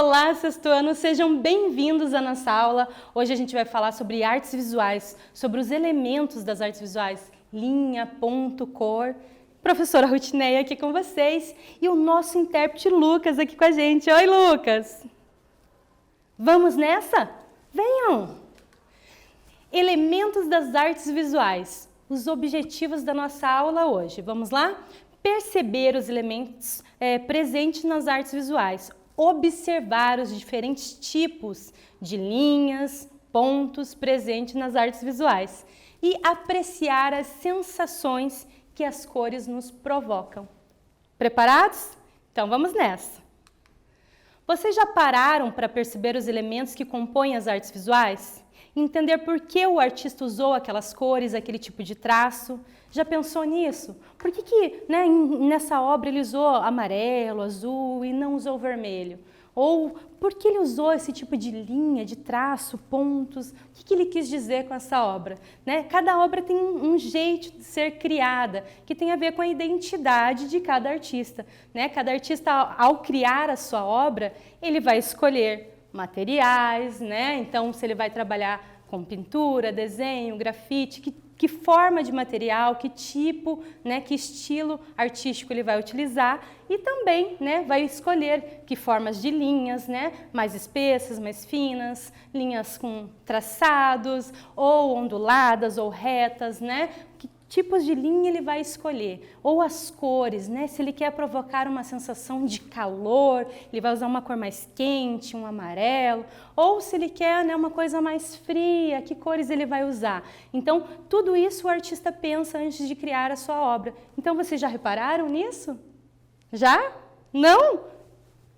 Olá, sexto ano, sejam bem-vindos à nossa aula. Hoje a gente vai falar sobre artes visuais, sobre os elementos das artes visuais, linha, ponto, cor. Professora Rutineia aqui com vocês e o nosso intérprete Lucas aqui com a gente. Oi, Lucas! Vamos nessa? Venham! Elementos das artes visuais, os objetivos da nossa aula hoje. Vamos lá? Perceber os elementos presentes nas artes visuais, observar os diferentes tipos de linhas, pontos presentes nas artes visuais e apreciar as sensações que as cores nos provocam. Preparados? Então vamos nessa! Vocês já pararam para perceber os elementos que compõem as artes visuais? Entender por que o artista usou aquelas cores, aquele tipo de traço? Já pensou nisso? Por que nessa obra ele usou amarelo, azul e não usou vermelho? Ou por que ele usou esse tipo de linha, de traço, pontos? O que ele quis dizer com essa obra? Cada obra tem um jeito de ser criada, que tem a ver com a identidade de cada artista. Cada artista, ao criar a sua obra, ele vai escolher materiais, Então, se ele vai trabalhar com pintura, desenho, grafite, que forma de material, que tipo, que estilo artístico ele vai utilizar e também, vai escolher que formas de linhas, mais espessas, mais finas, linhas com traçados, ou onduladas, ou retas, Que tipos de linha ele vai escolher, ou as cores, se ele quer provocar uma sensação de calor, ele vai usar uma cor mais quente, um amarelo, ou se ele quer uma coisa mais fria, que cores ele vai usar. Então, tudo isso o artista pensa antes de criar a sua obra. Então, vocês já repararam nisso? Já? Não?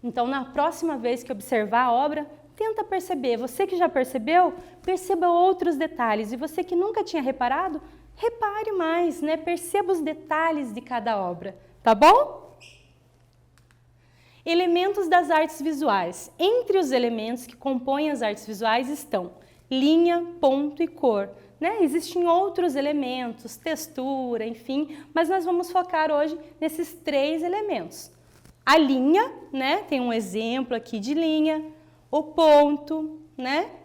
Então, na próxima vez que observar a obra, tenta perceber. Você que já percebeu, perceba outros detalhes. E você que nunca tinha reparado, repare mais, Perceba os detalhes de cada obra, tá bom? Elementos das artes visuais. Entre os elementos que compõem as artes visuais estão linha, ponto e cor. Existem outros elementos, textura, enfim, mas nós vamos focar hoje nesses três elementos. A linha, tem um exemplo aqui de linha, o ponto,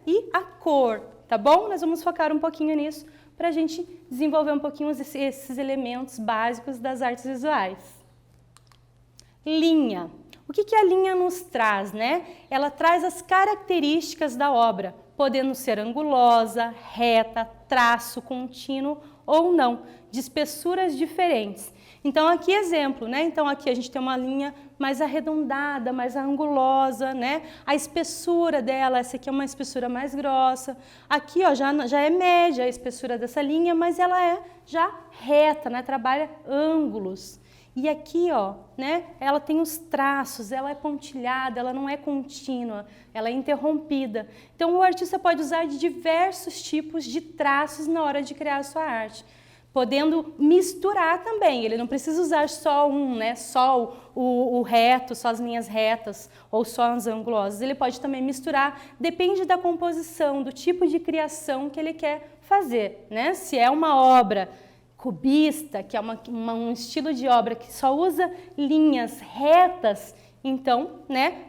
e a cor, tá bom? Nós vamos focar um pouquinho nisso para a gente desenvolver um pouquinho esses elementos básicos das artes visuais. Linha. O que a linha nos traz, Ela traz as características da obra, podendo ser angulosa, reta, traço contínuo ou não, de espessuras diferentes. Então, aqui exemplo, Então, aqui a gente tem uma linha mais arredondada, mais angulosa, A espessura dela, essa aqui é uma espessura mais grossa. Aqui, ó, já é média a espessura dessa linha, mas ela é já reta, Trabalha ângulos. E aqui, ó, Ela tem os traços, ela é pontilhada, ela não é contínua, ela é interrompida. Então, o artista pode usar de diversos tipos de traços na hora de criar a sua arte, podendo misturar também. Ele não precisa usar só um, só o reto, só as linhas retas ou só as angulosas. Ele pode também misturar, depende da composição, do tipo de criação que ele quer fazer, Se é uma obra cubista, que é um estilo de obra que só usa linhas retas, então,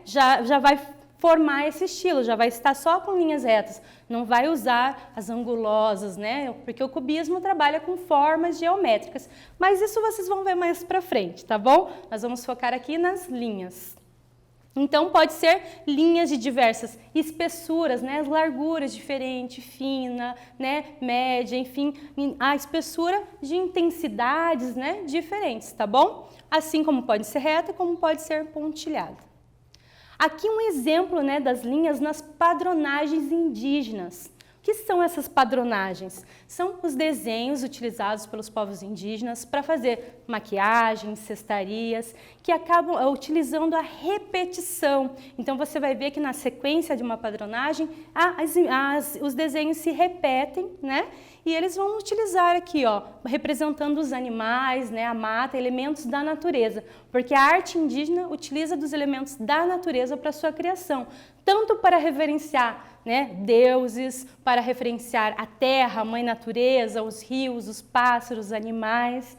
já vai formar esse estilo, já vai estar só com linhas retas, não vai usar as angulosas, Porque o cubismo trabalha com formas geométricas, mas isso vocês vão ver mais pra frente, tá bom? Nós vamos focar aqui nas linhas. Então, pode ser linhas de diversas espessuras, larguras diferentes, fina, média, enfim, a espessura de intensidades, diferentes, tá bom? Assim como pode ser reta, como pode ser pontilhada. Aqui um exemplo, das linhas nas padronagens indígenas. O que são essas padronagens? São os desenhos utilizados pelos povos indígenas para fazer maquiagens, cestarias, que acabam utilizando a repetição. Então, você vai ver que na sequência de uma padronagem, os desenhos se repetem, E eles vão utilizar aqui, ó, representando os animais, a mata, elementos da natureza, porque a arte indígena utiliza dos elementos da natureza para sua criação, tanto para reverenciar deuses, para referenciar a terra, a mãe natureza, os rios, os pássaros, os animais,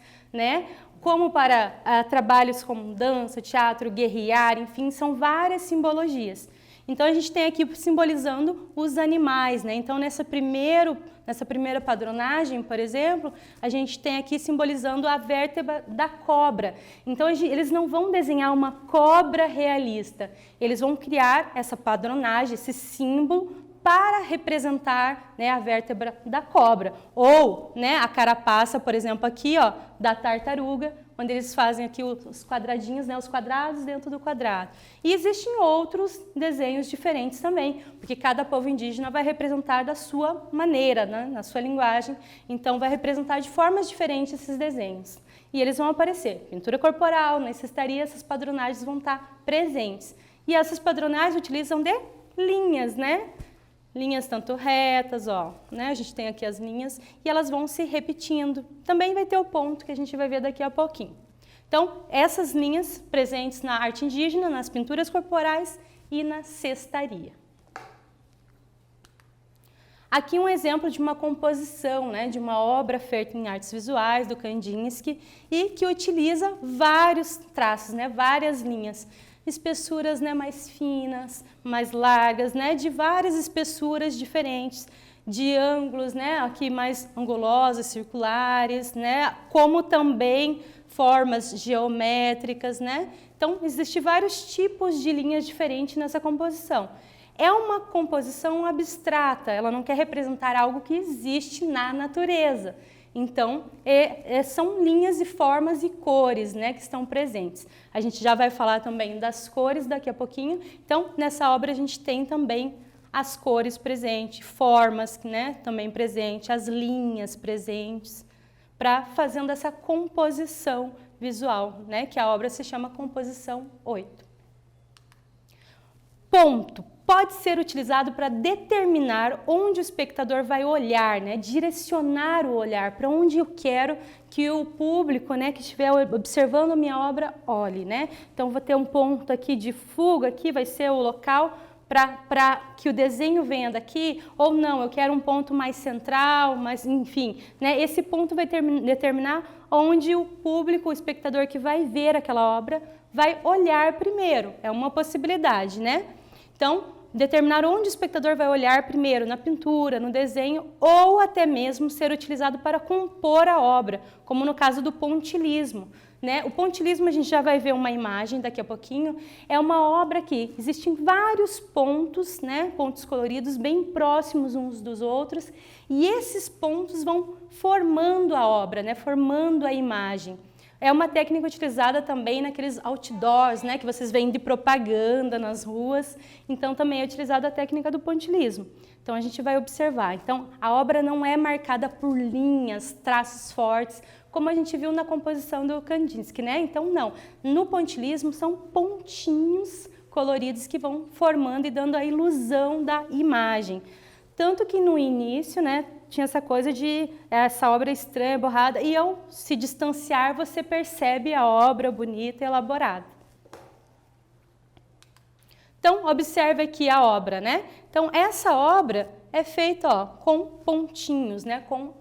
como para trabalhos como dança, teatro, guerrear, enfim, são várias simbologias. Então a gente tem aqui simbolizando os animais, né? Então nessa primeira padronagem, por exemplo, a gente tem aqui simbolizando a vértebra da cobra. Então eles não vão desenhar uma cobra realista, eles vão criar essa padronagem, esse símbolo para representar, né, a vértebra da cobra. Ou, né, a carapaça, por exemplo, aqui, ó, da tartaruga, onde eles fazem aqui os quadradinhos, né, os quadrados dentro do quadrado. E existem outros desenhos diferentes também, porque cada povo indígena vai representar da sua maneira, né, na sua linguagem, então vai representar de formas diferentes esses desenhos. E eles vão aparecer. Pintura corporal, na cestaria, essas padronagens vão estar presentes. E essas padronagens utilizam de linhas, né? Linhas tanto retas, ó, né? A gente tem aqui as linhas e elas vão se repetindo. Também vai ter o ponto que a gente vai ver daqui a pouquinho. Então, essas linhas presentes na arte indígena, nas pinturas corporais e na cestaria. Aqui um exemplo de uma composição, né, de uma obra feita em artes visuais do Kandinsky e que utiliza vários traços, né, várias linhas. Espessuras, né, mais finas, mais largas, né, de várias espessuras diferentes, de ângulos, né, aqui mais angulosos, circulares, né, como também formas geométricas, né. Então, existem vários tipos de linhas diferentes nessa composição. É uma composição abstrata, ela não quer representar algo que existe na natureza. Então, são linhas e formas e cores, né, que estão presentes. A gente já vai falar também das cores daqui a pouquinho. Então, nessa obra a gente tem também as cores presentes, formas, né, também presentes, as linhas presentes, para fazendo essa composição visual, né, que a obra se chama Composição 8. Ponto. Pode ser utilizado para determinar onde o espectador vai olhar, né? Direcionar o olhar, para onde eu quero que o público, né, que estiver observando a minha obra olhe, né? Então, vou ter um ponto aqui de fuga, aqui vai ser o local para que o desenho venha daqui, ou não, eu quero um ponto mais central, mas enfim, né? Esse ponto vai determinar onde o público, o espectador que vai ver aquela obra, vai olhar primeiro. É uma possibilidade, né? Então, determinar onde o espectador vai olhar primeiro, na pintura, no desenho, ou até mesmo ser utilizado para compor a obra, como no caso do pontilhismo, né? O pontilhismo, a gente já vai ver uma imagem daqui a pouquinho, é uma obra que existem vários pontos, né? Pontos coloridos bem próximos uns dos outros, e esses pontos vão formando a obra, né? Formando a imagem. É uma técnica utilizada também naqueles outdoors, né, que vocês veem de propaganda nas ruas. Então, também é utilizada a técnica do pontilhismo. Então, a gente vai observar. Então, a obra não é marcada por linhas, traços fortes, como a gente viu na composição do Kandinsky, né? Então, não. No pontilhismo, são pontinhos coloridos que vão formando e dando a ilusão da imagem. Tanto que no início, né, tinha essa coisa de essa obra estranha, borrada, e ao se distanciar você percebe a obra bonita e elaborada. Então, observe aqui a obra, né? Então, essa obra é feita, ó, com pontinhos, né, com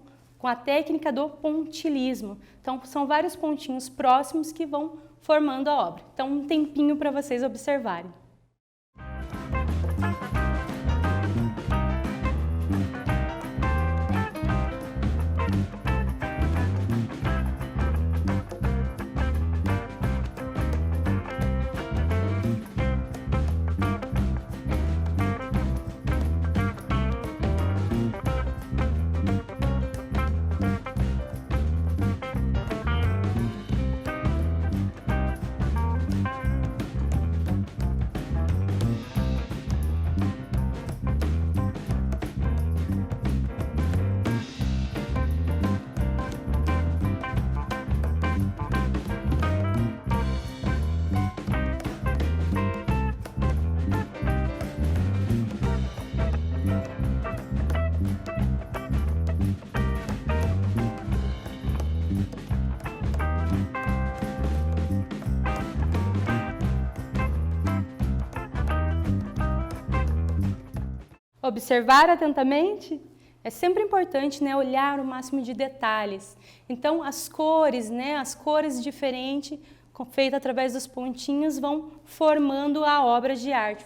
a técnica do pontilhismo. Então, são vários pontinhos próximos que vão formando a obra. Então, um tempinho para vocês observarem. Observar atentamente é sempre importante, né, olhar o máximo de detalhes. Então, as cores, né, as cores diferentes, feita através dos pontinhos, vão formando a obra de arte,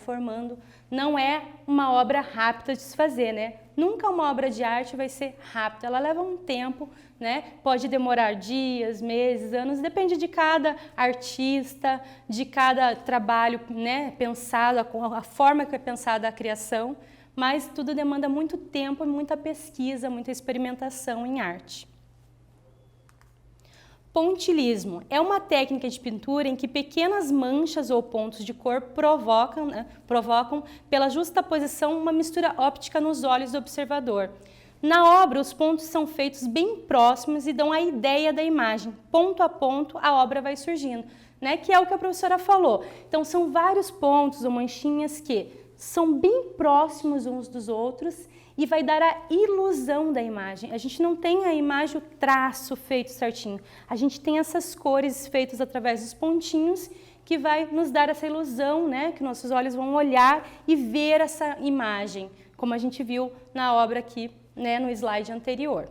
não é uma obra rápida de se fazer, né? Nunca uma obra de arte vai ser rápida, ela leva um tempo, né? Pode demorar dias, meses, anos, depende de cada artista, de cada trabalho, né, pensado, a forma que é pensada a criação, mas tudo demanda muito tempo, muita pesquisa, muita experimentação em arte. Pontilhismo é uma técnica de pintura em que pequenas manchas ou pontos de cor provocam pela justaposição uma mistura óptica nos olhos do observador. Na obra, os pontos são feitos bem próximos e dão a ideia da imagem. Ponto a ponto, a obra vai surgindo, né? Que é o que a professora falou. Então, são vários pontos ou manchinhas que são bem próximos uns dos outros e vai dar a ilusão da imagem. A gente não tem a imagem, o traço feito certinho. A gente tem essas cores feitas através dos pontinhos que vai nos dar essa ilusão, né? Que nossos olhos vão olhar e ver essa imagem, como a gente viu na obra aqui, né, no slide anterior.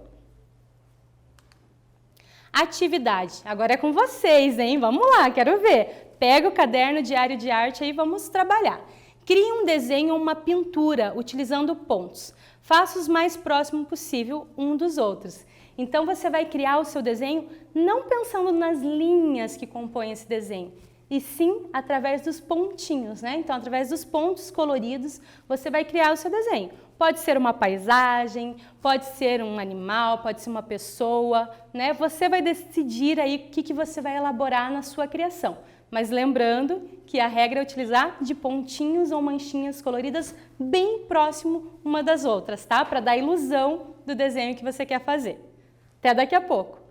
Atividade. Agora é com vocês, hein? Vamos lá, quero ver. Pega o caderno diário de arte aí, vamos trabalhar. Crie um desenho ou uma pintura utilizando pontos. Faça os mais próximos possível um dos outros. Então, você vai criar o seu desenho não pensando nas linhas que compõem esse desenho, e sim através dos pontinhos, né? Então, através dos pontos coloridos, você vai criar o seu desenho. Pode ser uma paisagem, pode ser um animal, pode ser uma pessoa, né? Você vai decidir aí o que você vai elaborar na sua criação. Mas lembrando que a regra é utilizar de pontinhos ou manchinhas coloridas bem próximo uma das outras, tá? Para dar a ilusão do desenho que você quer fazer. Até daqui a pouco!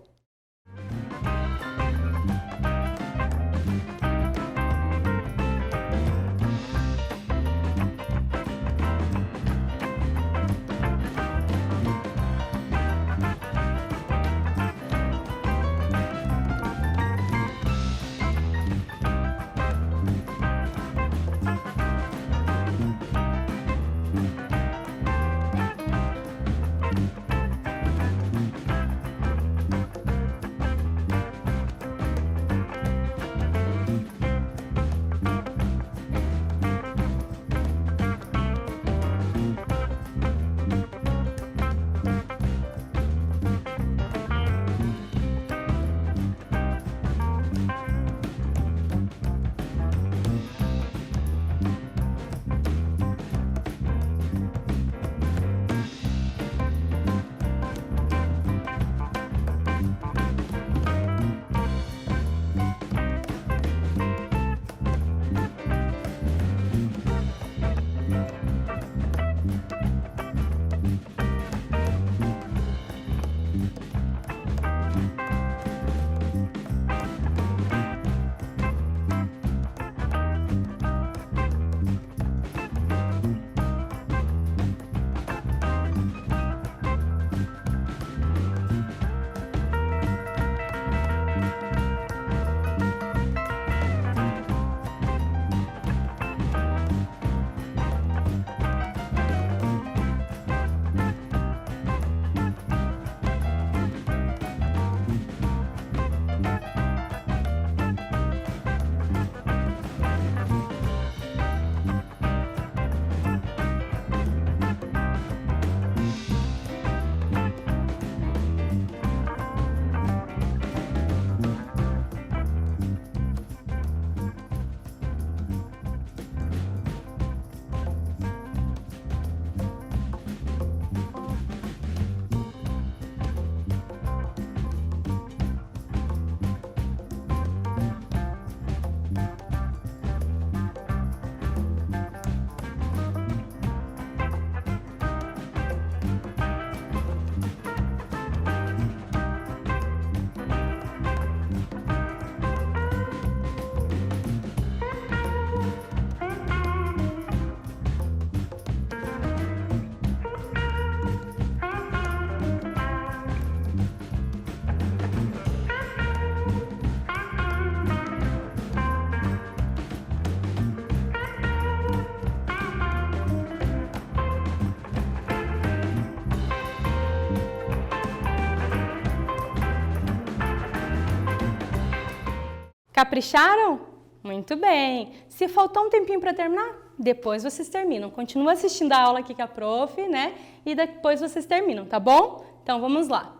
Capricharam? Muito bem. Se faltou um tempinho para terminar, depois vocês terminam. Continua assistindo a aula aqui com a prof, né? E depois vocês terminam, tá bom? Então, vamos lá.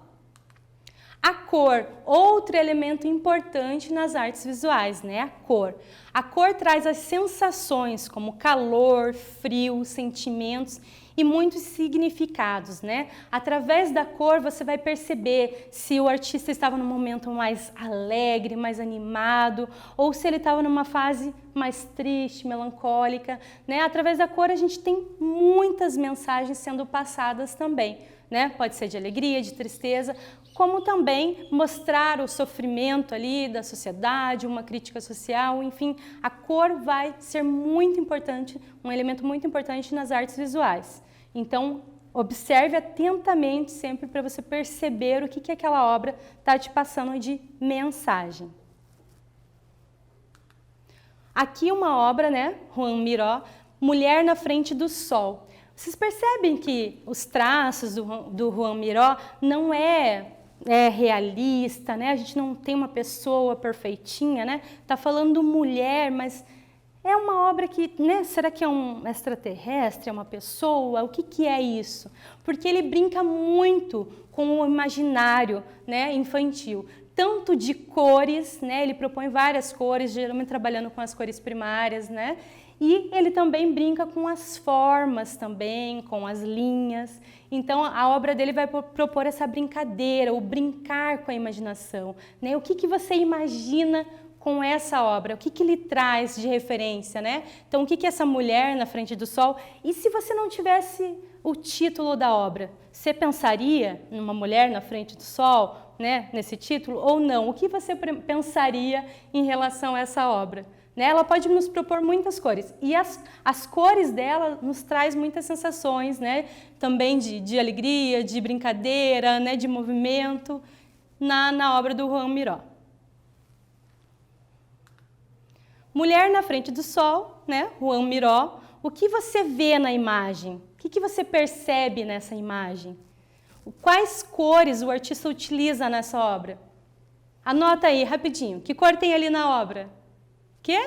A cor, outro elemento importante nas artes visuais, né? A cor. A cor traz as sensações como calor, frio, sentimentos e muitos significados, né? Através da cor você vai perceber se o artista estava num momento mais alegre, mais animado, ou se ele estava numa fase mais triste, melancólica, né? Através da cor a gente tem muitas mensagens sendo passadas também, né? Pode ser de alegria, de tristeza, como também mostrar o sofrimento ali da sociedade, uma crítica social, enfim, a cor vai ser muito importante, um elemento muito importante nas artes visuais. Então, observe atentamente sempre para você perceber o que aquela obra está te passando de mensagem. Aqui uma obra, né, Joan Miró, Mulher na Frente do Sol. Vocês percebem que os traços do Joan Miró não é realista, né? A gente não tem uma pessoa perfeitinha, né? Tá falando mulher, mas é uma obra que, né? Será que é um extraterrestre, é uma pessoa? O que é isso? Porque ele brinca muito com o imaginário, né, infantil. Tanto de cores, né? Ele propõe várias cores, geralmente trabalhando com as cores primárias, né? E ele também brinca com as formas também, com as linhas. Então, a obra dele vai propor essa brincadeira, o brincar com a imaginação, né? O que você imagina com essa obra? O que ele traz de referência, né? Então, o que é essa mulher na frente do sol? E se você não tivesse o título da obra, você pensaria numa mulher na frente do sol, né? Nesse título, ou não? O que você pensaria em relação a essa obra? Né? Ela pode nos propor muitas cores e as cores dela nos traz muitas sensações, né? Também de alegria, de brincadeira, né? De movimento na obra do Joan Miró. Mulher na Frente do Sol, né? Joan Miró. O que você vê na imagem? O que você percebe nessa imagem? Quais cores o artista utiliza nessa obra? Anota aí rapidinho. Que cor tem ali na obra? Que?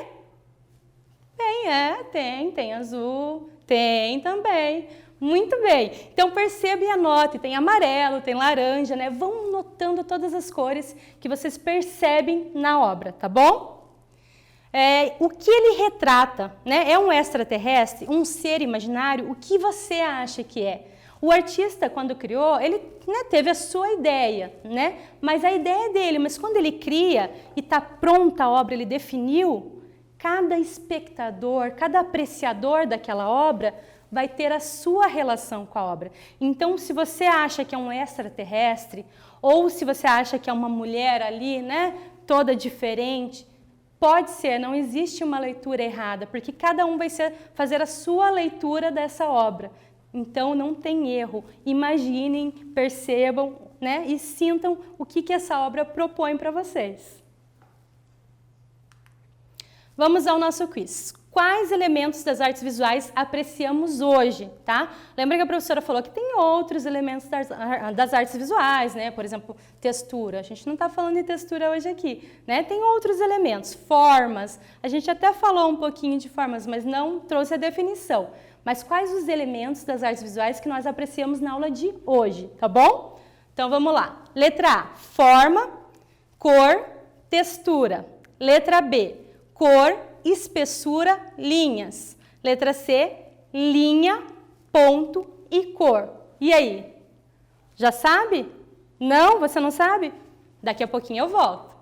Tem azul, tem também. Muito bem. Então perceba e anote, tem amarelo, tem laranja, né? Vão notando todas as cores que vocês percebem na obra, tá bom? O que ele retrata, né? É um extraterrestre, um ser imaginário? O que você acha que é? O artista, quando criou, ele, né, teve a sua ideia, né? Mas a ideia é dele, mas quando ele cria e está pronta a obra, ele definiu, cada espectador, cada apreciador daquela obra vai ter a sua relação com a obra. Então, se você acha que é um extraterrestre, ou se você acha que é uma mulher ali, né, toda diferente, pode ser, não existe uma leitura errada, porque cada um vai fazer a sua leitura dessa obra. Então, não tem erro. Imaginem, percebam, né, e sintam o que essa obra propõe para vocês. Vamos ao nosso quiz. Quais elementos das artes visuais apreciamos hoje, tá? Lembra que a professora falou que tem outros elementos das artes visuais, né? Por exemplo, textura. A gente não está falando de textura hoje aqui, né? Tem outros elementos, formas. A gente até falou um pouquinho de formas, mas não trouxe a definição. Mas quais os elementos das artes visuais que nós apreciamos na aula de hoje, tá bom? Então, vamos lá. Letra A, forma, cor, textura. Letra B, cor, espessura, linhas. Letra C, linha, ponto e cor. E aí? Já sabe? Não? Você não sabe? Daqui a pouquinho eu volto.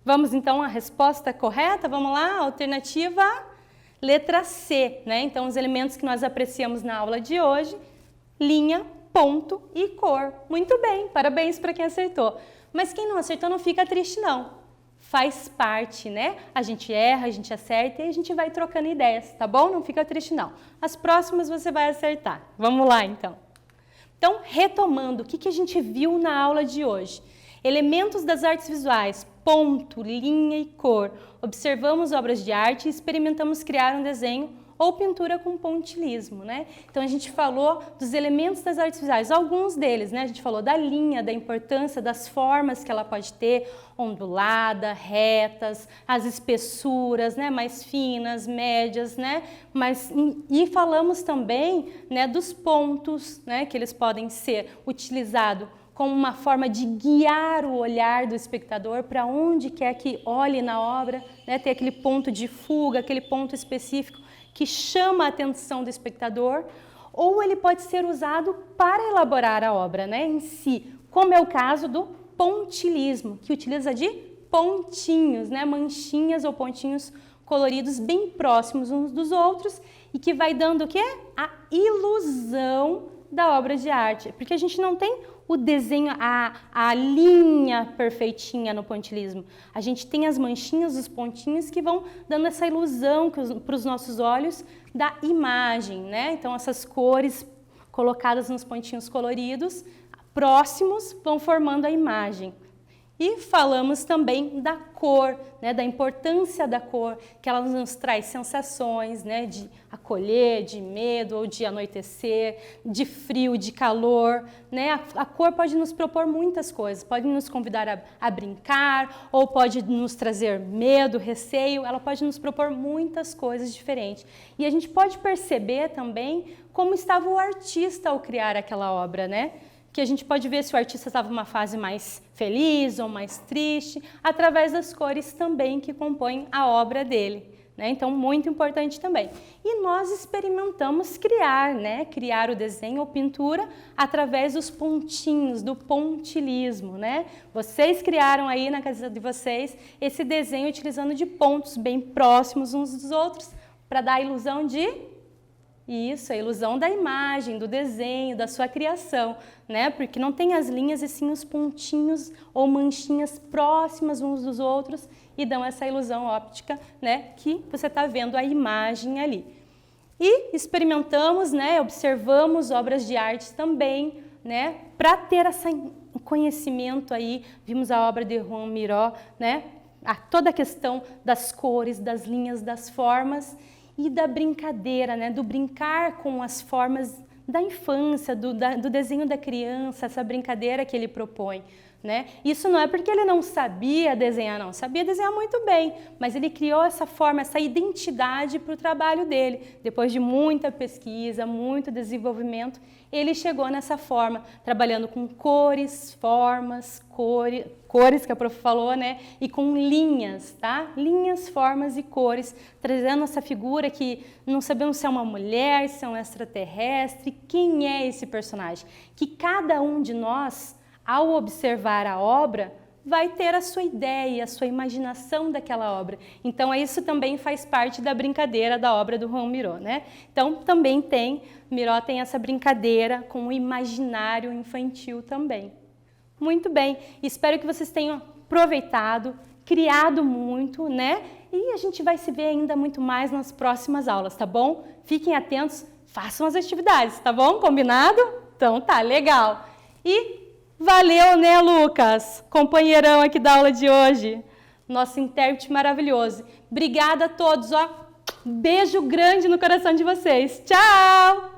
Vamos então à resposta correta? Vamos lá, alternativa letra C, né? Então, os elementos que nós apreciamos na aula de hoje, linha, ponto e cor. Muito bem, parabéns para quem acertou. Mas quem não acertou não fica triste não. Faz parte, né? A gente erra, a gente acerta e a gente vai trocando ideias, tá bom? Não fica triste não. As próximas você vai acertar. Vamos lá então. Então, retomando, o que a gente viu na aula de hoje? Elementos das artes visuais, ponto, linha e cor. Observamos obras de arte e experimentamos criar um desenho ou pintura com pontilismo, né? Então, a gente falou dos elementos das artes visuais, alguns deles, né? A gente falou da linha, da importância, das formas que ela pode ter, ondulada, retas, as espessuras, né? Mais finas, médias, né? E falamos também, né, dos pontos, né? Que eles podem ser utilizados como uma forma de guiar o olhar do espectador para onde quer que olhe na obra, né? Ter aquele ponto de fuga, aquele ponto específico que chama a atenção do espectador, ou ele pode ser usado para elaborar a obra, né, em si, como é o caso do pontilismo, que utiliza de pontinhos, né, manchinhas ou pontinhos coloridos bem próximos uns dos outros e que vai dando o quê? A ilusão da obra de arte, porque a gente não tem o desenho, a linha perfeitinha no pontilismo. A gente tem as manchinhas, os pontinhos que vão dando essa ilusão para os nossos olhos da imagem, né? Então, essas cores colocadas nos pontinhos coloridos, próximos, vão formando a imagem. E falamos também da cor, né, da importância da cor, que ela nos traz sensações, né, de acolher, de medo ou de anoitecer, de frio, de calor, né? A cor pode nos propor muitas coisas, pode nos convidar a brincar, ou pode nos trazer medo, receio, ela pode nos propor muitas coisas diferentes. E a gente pode perceber também como estava o artista ao criar aquela obra, né? Que a gente pode ver se o artista estava numa fase mais feliz ou mais triste, através das cores também que compõem a obra dele, né? Então, muito importante também. E nós experimentamos criar, né? Criar o desenho ou pintura através dos pontinhos, do pontilismo, né? Vocês criaram aí na casa de vocês esse desenho utilizando de pontos bem próximos uns dos outros para dar a ilusão de... Isso, a ilusão da imagem, do desenho, da sua criação, né? Porque não tem as linhas e sim os pontinhos ou manchinhas próximas uns dos outros e dão essa ilusão óptica, né? Que você está vendo a imagem ali. E experimentamos, né? Observamos obras de arte também, né? Para ter esse conhecimento aí, vimos a obra de Joan Miró, né? Toda a questão das cores, das linhas, das formas e da brincadeira, né? Do brincar com as formas da infância, do desenho da criança, essa brincadeira que ele propõe, né? Isso não é porque ele não sabia desenhar, não. Sabia desenhar muito bem, mas ele criou essa forma, essa identidade para o trabalho dele. Depois de muita pesquisa, muito desenvolvimento, ele chegou nessa forma, trabalhando com cores, formas, cores que a prof falou, né? E com linhas, tá? Linhas, formas e cores, trazendo essa figura que não sabemos se é uma mulher, se é um extraterrestre, quem é esse personagem. Que cada um de nós, ao observar a obra, vai ter a sua ideia, a sua imaginação daquela obra. Então, isso também faz parte da brincadeira da obra do Joan Miró, né? Então, também Miró tem essa brincadeira com o imaginário infantil também. Muito bem, espero que vocês tenham aproveitado, criado muito, né? E a gente vai se ver ainda muito mais nas próximas aulas, tá bom? Fiquem atentos, façam as atividades, tá bom? Combinado? Então tá, legal. E valeu, né, Lucas? Companheirão aqui da aula de hoje. Nosso intérprete maravilhoso. Obrigada a todos, ó. Beijo grande no coração de vocês. Tchau!